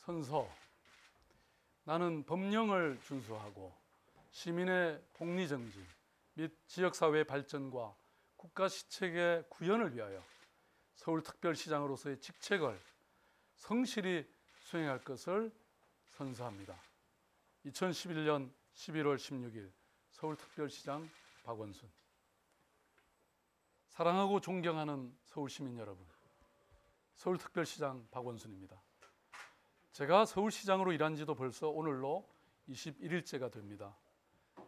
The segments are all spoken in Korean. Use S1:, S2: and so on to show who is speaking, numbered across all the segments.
S1: 선서. 나는 법령을 준수하고 시민의 복리정진 및 지역사회의 발전과 국가 시책의 구현을 위하여 서울특별시장으로서의 직책을 성실히 수행할 것을 선서합니다. 2011년 11월 16일 서울특별시장 박원순. 사랑하고 존경하는 서울시민 여러분, 서울특별시장 박원순입니다. 제가 서울시장으로 일한 지도 벌써 오늘로 21일째가 됩니다.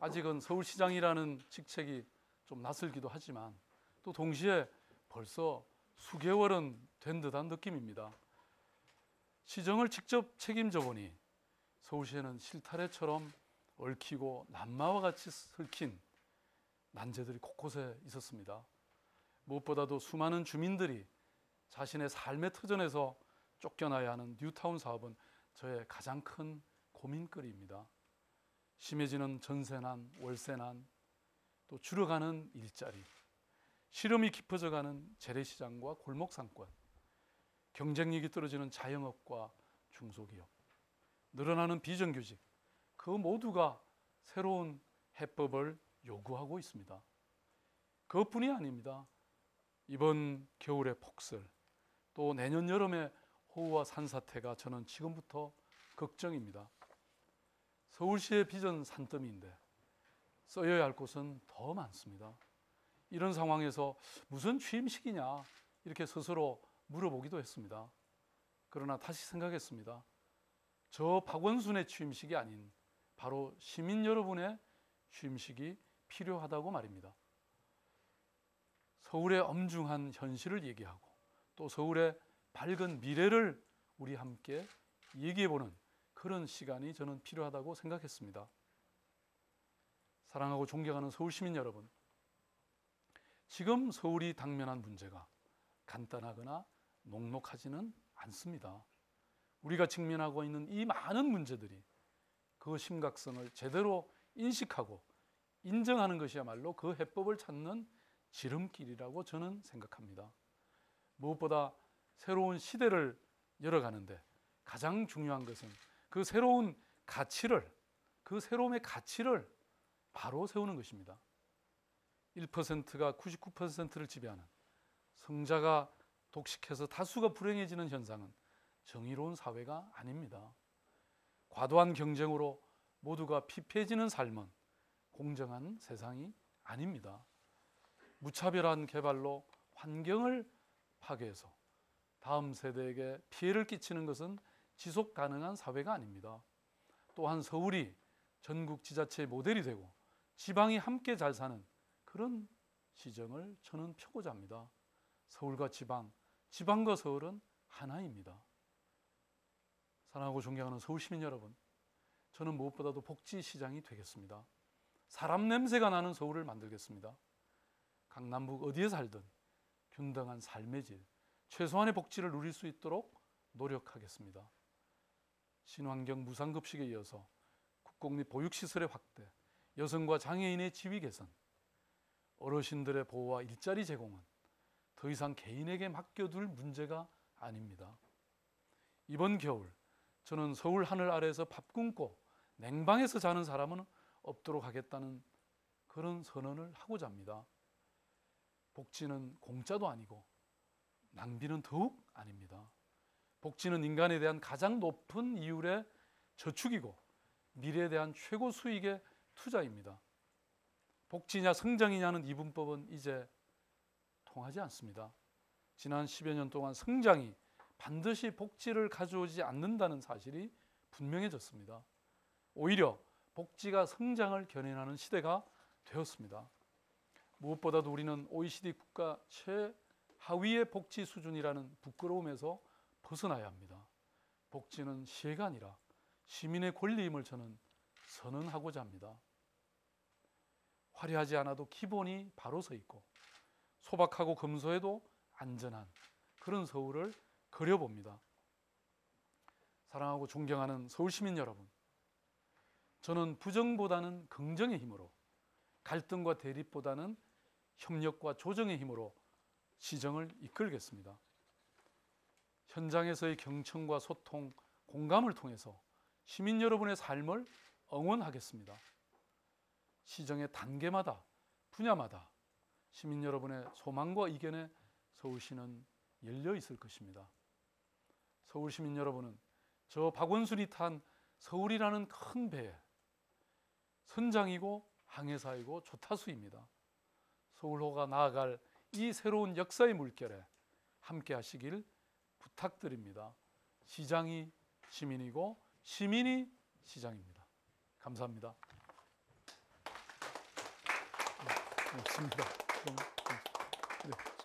S1: 아직은 서울시장이라는 직책이 좀 낯설기도 하지만 또 동시에 벌써 수개월은 된 듯한 느낌입니다. 시정을 직접 책임져 보니 서울시에는 실타래처럼 얽히고 남마와 같이 설킨 난제들이 곳곳에 있었습니다. 무엇보다도 수많은 주민들이 자신의 삶의 터전에서 쫓겨나야 하는 뉴타운 사업은 저의 가장 큰 고민거리입니다. 심해지는 전세난, 월세난, 또 줄어가는 일자리, 시름이 깊어져가는 재래시장과 골목상권, 경쟁력이 떨어지는 자영업과 중소기업, 늘어나는 비정규직, 그 모두가 새로운 해법을 요구하고 있습니다. 그것뿐이 아닙니다. 이번 겨울의 폭설, 또 내년 여름의 호우와 산사태가 저는 지금부터 걱정입니다. 서울시의 빚은 산더미인데 써야 할 곳은 더 많습니다. 이런 상황에서 무슨 취임식이냐 이렇게 스스로 물어보기도 했습니다. 그러나 다시 생각했습니다. 저 박원순의 취임식이 아닌 바로 시민 여러분의 취임식이 필요하다고 말입니다. 서울의 엄중한 현실을 얘기하고 또 서울의 밝은 미래를 우리 함께 얘기해보는 그런 시간이 저는 필요하다고 생각했습니다. 사랑하고 존경하는 서울시민 여러분, 지금 서울이 당면한 문제가 간단하거나 녹록하지는 않습니다. 우리가 직면하고 있는 이 많은 문제들이 그 심각성을 제대로 인식하고 인정하는 것이야말로 그 해법을 찾는 지름길이라고 저는 생각합니다. 무엇보다 새로운 시대를 열어가는데 가장 중요한 것은 그 새로운 가치를, 그 새로움의 가치를 바로 세우는 것입니다. 1%가 99%를 지배하는, 성자가 독식해서 다수가 불행해지는 현상은 정의로운 사회가 아닙니다. 과도한 경쟁으로 모두가 피폐해지는 삶은 공정한 세상이 아닙니다. 무차별한 개발로 환경을 파괴해서 다음 세대에게 피해를 끼치는 것은 지속 가능한 사회가 아닙니다. 또한 서울이 전국 지자체의 모델이 되고 지방이 함께 잘 사는 그런 시정을 저는 펴고자 합니다. 서울과 지방, 지방과 서울은 하나입니다. 사랑하고 존경하는 서울시민 여러분, 저는 무엇보다도 복지시장이 되겠습니다. 사람 냄새가 나는 서울을 만들겠습니다. 강남북 어디에 살든 균등한 삶의 질, 최소한의 복지를 누릴 수 있도록 노력하겠습니다. 신환경 무상급식에 이어서 국공립 보육시설의 확대, 여성과 장애인의 지위 개선, 어르신들의 보호와 일자리 제공은 더 이상 개인에게 맡겨둘 문제가 아닙니다. 이번 겨울 저는 서울 하늘 아래에서 밥 굶고 냉방에서 자는 사람은 없도록 하겠다는 그런 선언을 하고자 합니다. 복지는 공짜도 아니고 낭비는 더욱 아닙니다. 복지는 인간에 대한 가장 높은 이율의 저축이고 미래에 대한 최고 수익의 투자입니다. 복지냐 성장이냐는 이분법은 이제 통하지 않습니다. 지난 10여 년 동안 성장이 반드시 복지를 가져오지 않는다는 사실이 분명해졌습니다. 오히려 복지가 성장을 견인하는 시대가 되었습니다. 무엇보다도 우리는 OECD 국가 최하위의 복지 수준이라는 부끄러움에서 벗어나야 합니다. 복지는 시혜가 아니라 시민의 권리임을 저는 선언하고자 합니다. 화려하지 않아도 기본이 바로 서 있고 소박하고 검소해도 안전한 그런 서울을 그려봅니다. 사랑하고 존경하는 서울시민 여러분, 저는 부정보다는 긍정의 힘으로, 갈등과 대립보다는 협력과 조정의 힘으로 시정을 이끌겠습니다. 현장에서의 경청과 소통, 공감을 통해서 시민 여러분의 삶을 응원하겠습니다. 시정의 단계마다 분야마다 시민 여러분의 소망과 의견에 서울시는 열려 있을 것입니다. 서울 시민 여러분은 저 박원순이 탄 서울이라는 큰 배에 선장이고 항해사이고 조타수입니다. 서울호가 나아갈 이 새로운 역사의 물결에 함께 하시길 부탁드립니다. 시장이 시민이고 시민이 시장입니다. 감사합니다. 없습니다. 네.